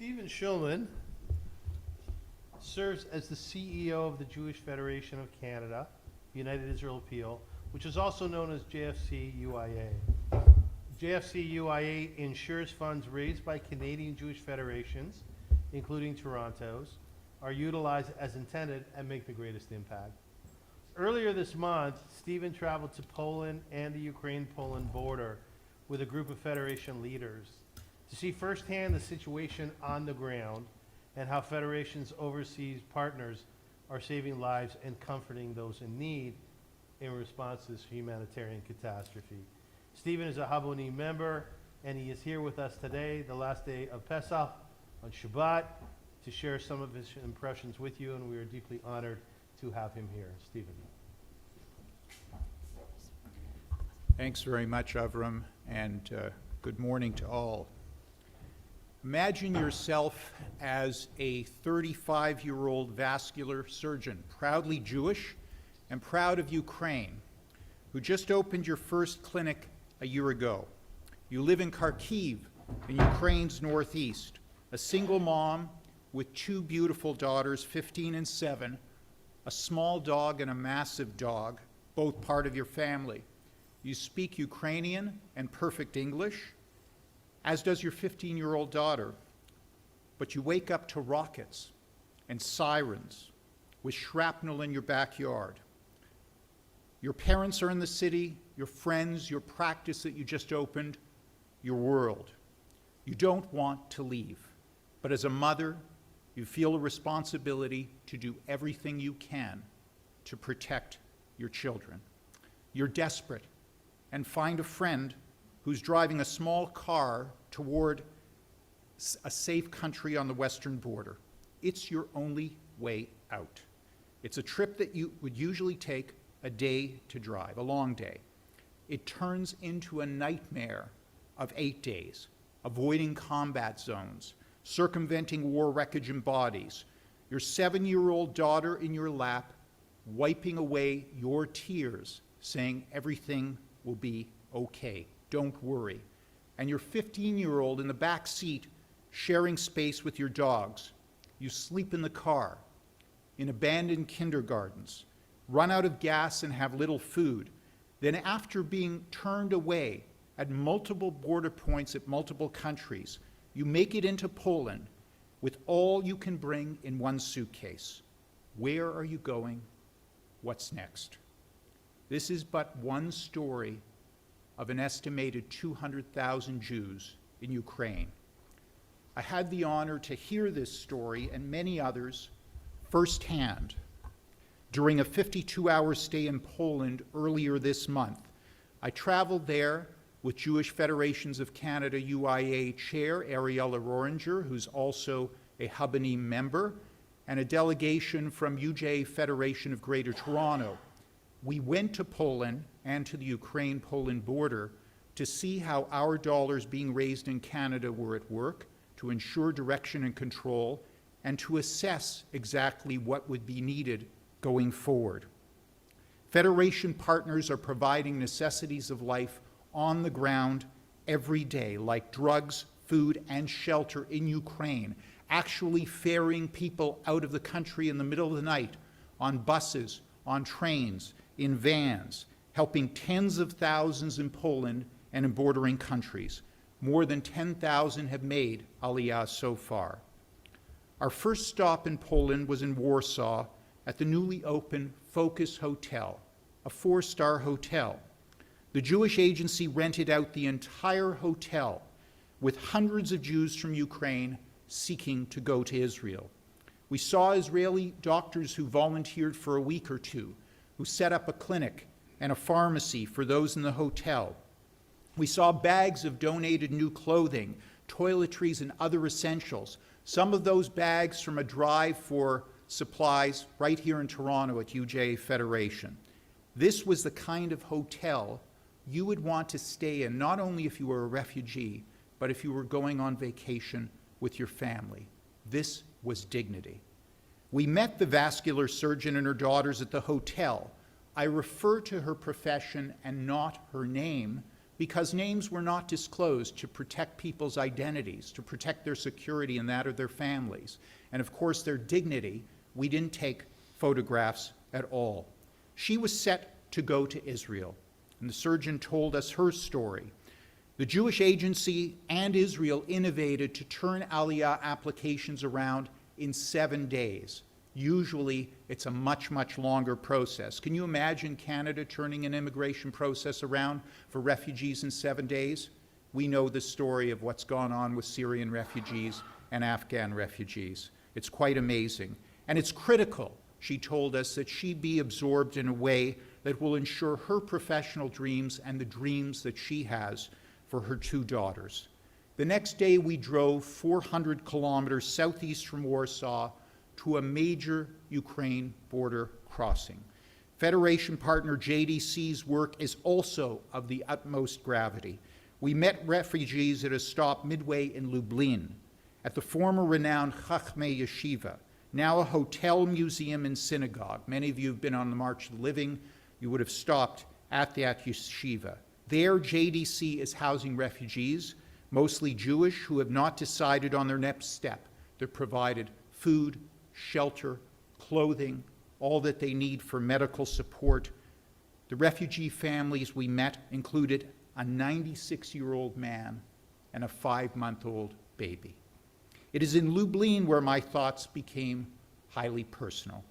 Stephen Shulman serves as the CEO of the Jewish Federation of Canada, United Israel Appeal, which is also known as JFC UIA. JFC UIA ensures funds raised by Canadian Jewish federations, including Toronto's, are utilized as intended and make the greatest impact. Earlier this month, Stephen traveled to Poland and the Ukraine-Poland border with a group of federation leaders to see firsthand the situation on the ground and how federation's overseas partners are saving lives and comforting those in need in response to this humanitarian catastrophe. Stephen is a Habonim member, and he is here with us today, the last day of Pesach, on Shabbat, to share some of his impressions with you, and we are deeply honored to have him here. Stephen. Thanks very much, Avram, and good morning to all. Imagine yourself as a 35-year-old vascular surgeon, proudly Jewish and proud of Ukraine, who just opened your first clinic a year ago. You live in Kharkiv, in Ukraine's northeast, a single mom with two beautiful daughters, 15 and 7, a small dog and a massive dog, both part of your family. You speak Ukrainian and perfect English, as does your 15-year-old daughter. But you wake up to rockets and sirens with shrapnel in your backyard. Your parents are in the city, your friends, your practice that you just opened, your world. You don't want to leave, but as a mother, you feel a responsibility to do everything you can to protect your children. You're desperate and find a friend who's driving a small car toward a safe country on the western border. It's your only way out. It's a trip that you would usually take a day to drive, a long day. It turns into a nightmare of 8 days, avoiding combat zones, circumventing war wreckage and bodies, your 7-year-old daughter in your lap, wiping away your tears, saying everything will be okay. Don't worry. And your 15-year-old in the back seat sharing space with your dogs. You sleep in the car, in abandoned kindergartens, run out of gas and have little food. Then after being turned away at multiple border points at multiple countries, you make it into Poland with all you can bring in one suitcase. Where are you going? What's next? This is but one story of an estimated 200,000 Jews in Ukraine. I had the honor to hear this story and many others firsthand during a 52-hour stay in Poland earlier this month. I traveled there with Jewish Federations of Canada UIA Chair Ariella Roringer, who's also a Habonim member, and a delegation from UJA Federation of Greater Toronto. We went to Poland and to the Ukraine-Poland border to see how our dollars being raised in Canada were at work, to ensure direction and control, and to assess exactly what would be needed going forward. Federation partners are providing necessities of life on the ground every day, like drugs, food, and shelter in Ukraine, actually ferrying people out of the country in the middle of the night on buses, on trains, in vans, helping tens of thousands in Poland and in bordering countries. More than 10,000 have made Aliyah so far. Our first stop in Poland was in Warsaw at the newly opened Focus Hotel, a 4-star hotel. The Jewish agency rented out the entire hotel with hundreds of Jews from Ukraine seeking to go to Israel. We saw Israeli doctors who volunteered for a week or two, who set up a clinic and a pharmacy for those in the hotel. We saw bags of donated new clothing, toiletries, and other essentials. Some of those bags from a drive for supplies right here in Toronto at UJA Federation. This was the kind of hotel you would want to stay in, not only if you were a refugee, but if you were going on vacation with your family. This was dignity. We met the vascular surgeon and her daughters at the hotel. I refer to her profession and not her name because names were not disclosed to protect people's identities, to protect their security and that of their families. And of course, their dignity. We didn't take photographs at all. She was set to go to Israel, and the surgeon told us her story. The Jewish Agency and Israel innovated to turn Aliyah applications around in 7 days. Usually, it's a much, much longer process. Can you imagine Canada turning an immigration process around for refugees in 7 days? We know the story of what's gone on with Syrian refugees and Afghan refugees. It's quite amazing. And it's critical, she told us, that she be absorbed in a way that will ensure her professional dreams and the dreams that she has for her 2 daughters. The next day, we drove 400 kilometers southeast from Warsaw to a major Ukraine border crossing. Federation partner JDC's work is also of the utmost gravity. We met refugees at a stop midway in Lublin, at the former renowned Chachmei Yeshiva, now a hotel, museum, and synagogue. Many of you have been on the March of the Living. You would have stopped at that yeshiva. There, JDC is housing refugees, mostly Jewish, who have not decided on their next step. They're provided food, shelter, clothing, all that they need for medical support. The refugee families we met included a 96-year-old man and a 5-month-old baby. It is in Lublin where my thoughts became highly personal.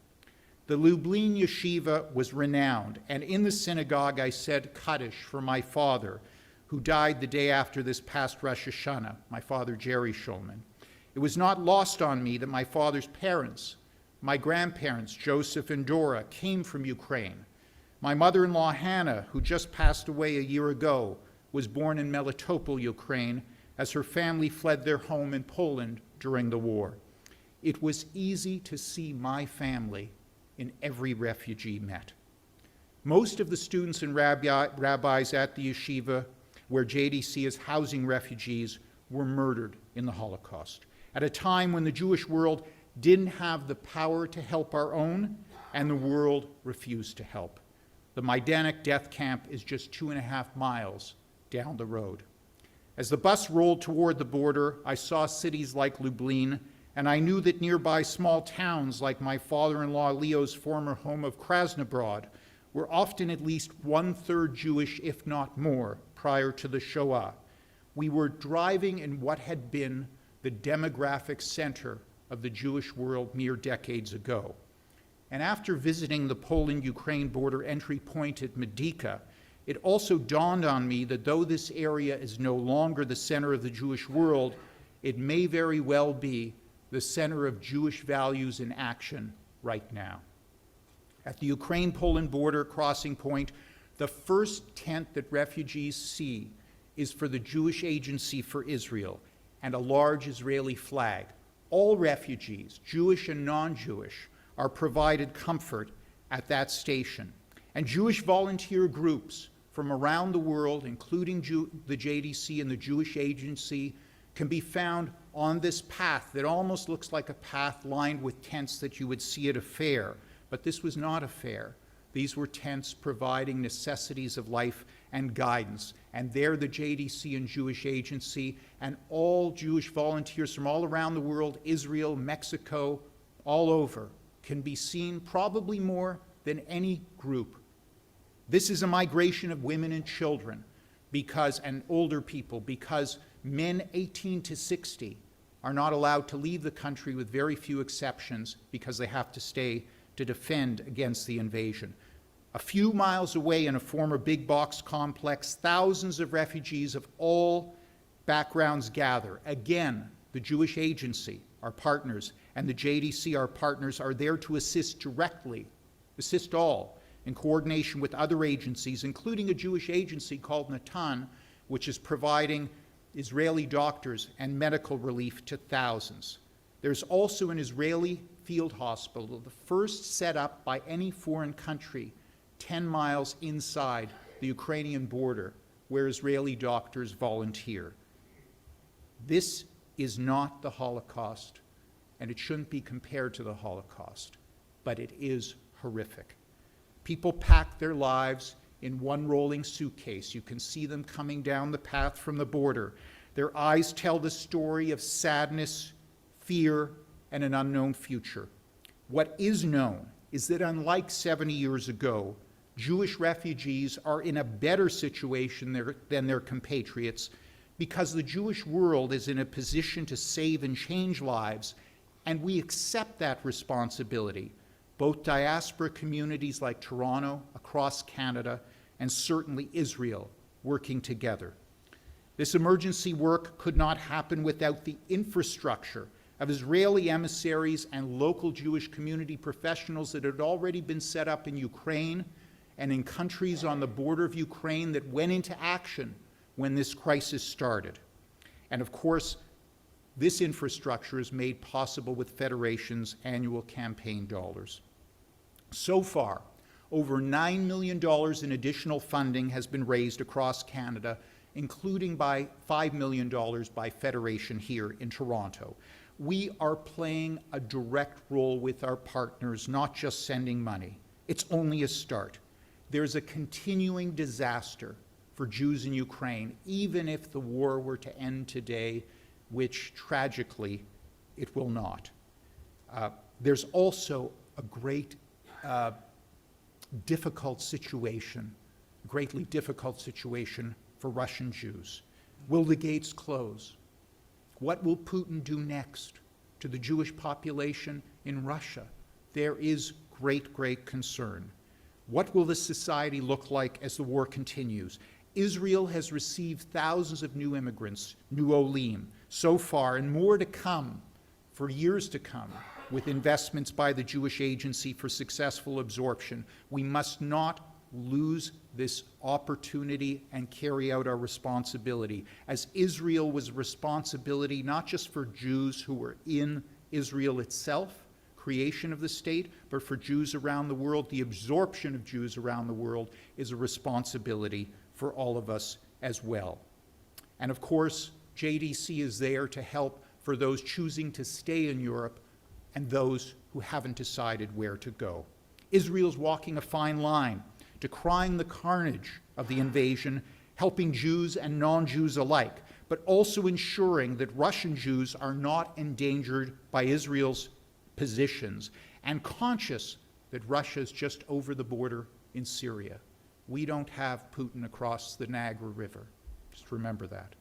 The Lublin yeshiva was renowned, and in the synagogue I said Kaddish for my father, who died the day after this past Rosh Hashanah, my father Jerry Shulman. It was not lost on me that my father's parents, my grandparents, Joseph and Dora, came from Ukraine. My mother-in-law, Hannah, who just passed away a year ago, was born in Melitopol, Ukraine, as her family fled their home in Poland during the war. It was easy to see my family in every refugee met. Most of the students and rabbis at the yeshiva, where JDC is housing refugees, were murdered in the Holocaust, at a time when the Jewish world didn't have the power to help our own, and the world refused to help. The Majdanek death camp is just 2.5 miles down the road. As the bus rolled toward the border, I saw cities like Lublin, and I knew that nearby small towns like my father-in-law Leo's former home of Krasnobrod were often at least 1/3 Jewish, if not more, prior to the Shoah. We were driving in what had been the demographic center of the Jewish world mere decades ago. And after visiting the Poland-Ukraine border entry point at Medica, it also dawned on me that though this area is no longer the center of the Jewish world, it may very well be the center of Jewish values in action right now. At the Ukraine-Poland border crossing point, the first tent that refugees see is for the Jewish Agency for Israel and a large Israeli flag. All refugees, Jewish and non-Jewish, are provided comfort at that station. And Jewish volunteer groups from around the world, including the JDC and the Jewish Agency, can be found on this path that almost looks like a path lined with tents that you would see at a fair. But this was not a fair. These were tents providing necessities of life and guidance. And there the JDC and Jewish Agency and all Jewish volunteers from all around the world, Israel, Mexico, all over, can be seen probably more than any group. This is a migration of women and children and older people, because men 18 to 60 are not allowed to leave the country with very few exceptions because they have to stay to defend against the invasion. A few miles away in a former big box complex, thousands of refugees of all backgrounds gather. Again, the Jewish Agency, our partners, and the JDC, our partners, are there to assist all, in coordination with other agencies, including a Jewish agency called Natan, which is providing Israeli doctors and medical relief to thousands. There's also an Israeli field hospital, the first set up by any foreign country 10 miles inside the Ukrainian border, where Israeli doctors volunteer. This is not the Holocaust, and it shouldn't be compared to the Holocaust, but it is horrific. People packed their lives in one rolling suitcase. You can see them coming down the path from the border. Their eyes tell the story of sadness, fear, and an unknown future. What is known is that unlike 70 years ago, Jewish refugees are in a better situation than their compatriots because the Jewish world is in a position to save and change lives, and we accept that responsibility, both diaspora communities like Toronto, across Canada, and certainly Israel working together. This emergency work could not happen without the infrastructure of Israeli emissaries and local Jewish community professionals that had already been set up in Ukraine and in countries on the border of Ukraine that went into action when this crisis started. And of course, this infrastructure is made possible with Federation's annual campaign dollars. So far, over $9 million in additional funding has been raised across Canada, including by $5 million by Federation here in Toronto. We are playing a direct role with our partners, not just sending money. It's only a start. There's a continuing disaster for Jews in Ukraine, even if the war were to end today, which tragically it will not. There's also a great difficult situation, greatly difficult situation for Russian Jews. Will the gates close? What will Putin do next to the Jewish population in Russia? There is great, great concern. What will this society look like as the war continues? Israel has received thousands of new immigrants, new Olim, so far, and more to come for years to come with investments by the Jewish Agency for Successful Absorption. We must not lose this opportunity and carry out our responsibility, as Israel was a responsibility not just for Jews who were in Israel itself, creation of the state, but for Jews around the world. The absorption of Jews around the world is a responsibility for all of us as well. And of course, JDC is there to help for those choosing to stay in Europe and those who haven't decided where to go. Israel's walking a fine line, decrying the carnage of the invasion, helping Jews and non-Jews alike, but also ensuring that Russian Jews are not endangered by Israel's positions, and conscious that Russia is just over the border in Syria. We don't have Putin across the Niagara River. Just remember that.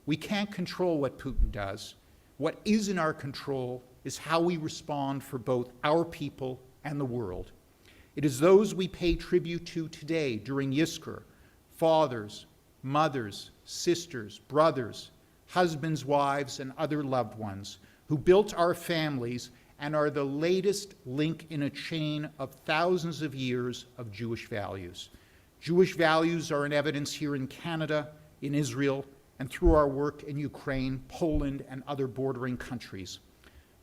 We can't control what Putin does. What is in our control is how we respond for both our people and the world. It is those we pay tribute to today during Yizkor, fathers, mothers, sisters, brothers, husbands, wives, and other loved ones who built our families and are the latest link in a chain of thousands of years of Jewish values. Jewish values are in evidence here in Canada, in Israel, and through our work in Ukraine, Poland, and other bordering countries.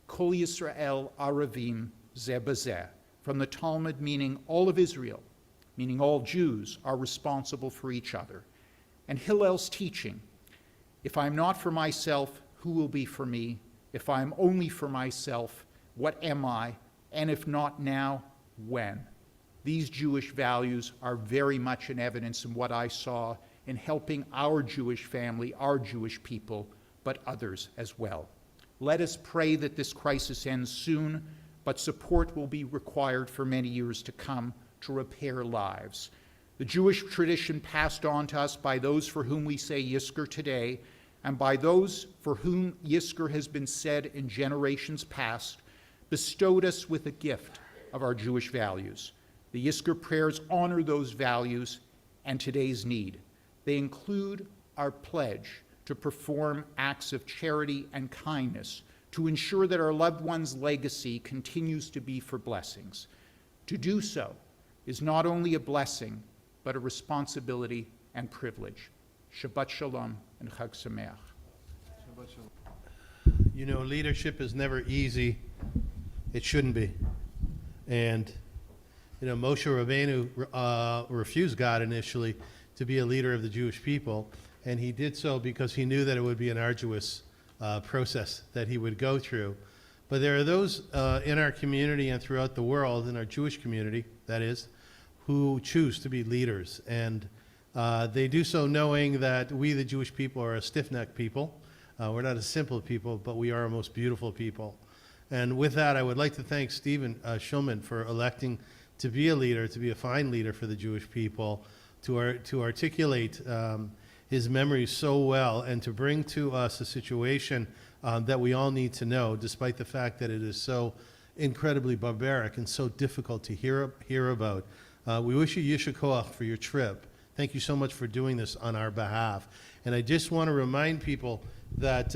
Kol Yisrael Aravim Zeh B'Zeh, from the Talmud meaning all of Israel, meaning all Jews, are responsible for each other. And Hillel's teaching, if I'm not for myself, who will be for me? If I'm only for myself, what am I? And if not now, when? These Jewish values are very much in evidence in what I saw in helping our Jewish family, our Jewish people, but others as well. Let us pray that this crisis ends soon, but support will be required for many years to come to repair lives. The Jewish tradition passed on to us by those for whom we say Yizkor today, and by those for whom Yizkor has been said in generations past, bestowed us with a gift of our Jewish values. The Yizkor prayers honor those values and today's need. They include our pledge to perform acts of charity and kindness to ensure that our loved one's legacy continues to be for blessings. To do so is not only a blessing, but a responsibility and privilege. Shabbat Shalom and Chag Sameach. You know, leadership is never easy. It shouldn't be. And, you know, Moshe Rabbeinu refused God initially to be a leader of the Jewish people, and he did so because he knew that it would be an arduous process that he would go through. But there are those in our community and throughout the world, in our Jewish community, that is, who choose to be leaders. And they do so knowing that we, the Jewish people, are a stiff-necked people. We're not a simple people, but we are a most beautiful people. And with that, I would like to thank Stephen Shulman for electing to be a leader, to be a fine leader for the Jewish people, to articulate his memories so well, and to bring to us a situation that we all need to know, despite the fact that it is so incredibly barbaric and so difficult to hear about. We wish you Yisha Koach for your trip. Thank you so much for doing this on our behalf. And I just want to remind people that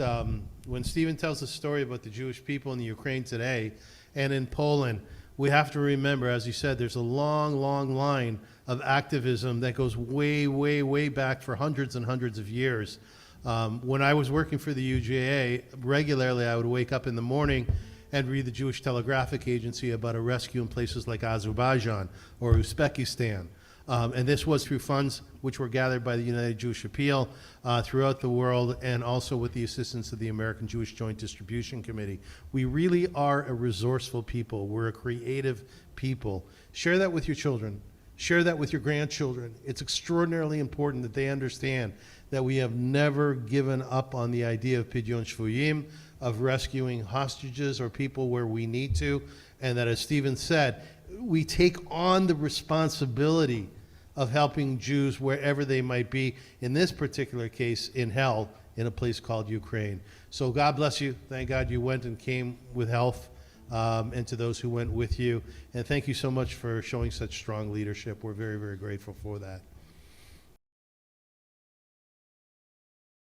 when Stephen tells the story about the Jewish people in the Ukraine today and in Poland, we have to remember, as he said, there's a long, long line of activism that goes way, way, way back for hundreds and hundreds of years. When I was working for the UIA, regularly I would wake up in the morning and read the Jewish Telegraphic Agency about a rescue in places like Azerbaijan or Uzbekistan. And this was through funds which were gathered by the United Jewish Appeal throughout the world, and also with the assistance of the American Jewish Joint Distribution Committee. We really are a resourceful people. We're a creative people. Share that with your children. Share that with your grandchildren. It's extraordinarily important that they understand that we have never given up on the idea of Pidyon Shvuyim, of rescuing hostages or people where we need to, and that, as Stephen said, we take on the responsibility of helping Jews wherever they might be, in this particular case, in hell, in a place called Ukraine. So God bless you. Thank God you went and came with health, and to those who went with you. And thank you so much for showing such strong leadership. We're very, very grateful for that.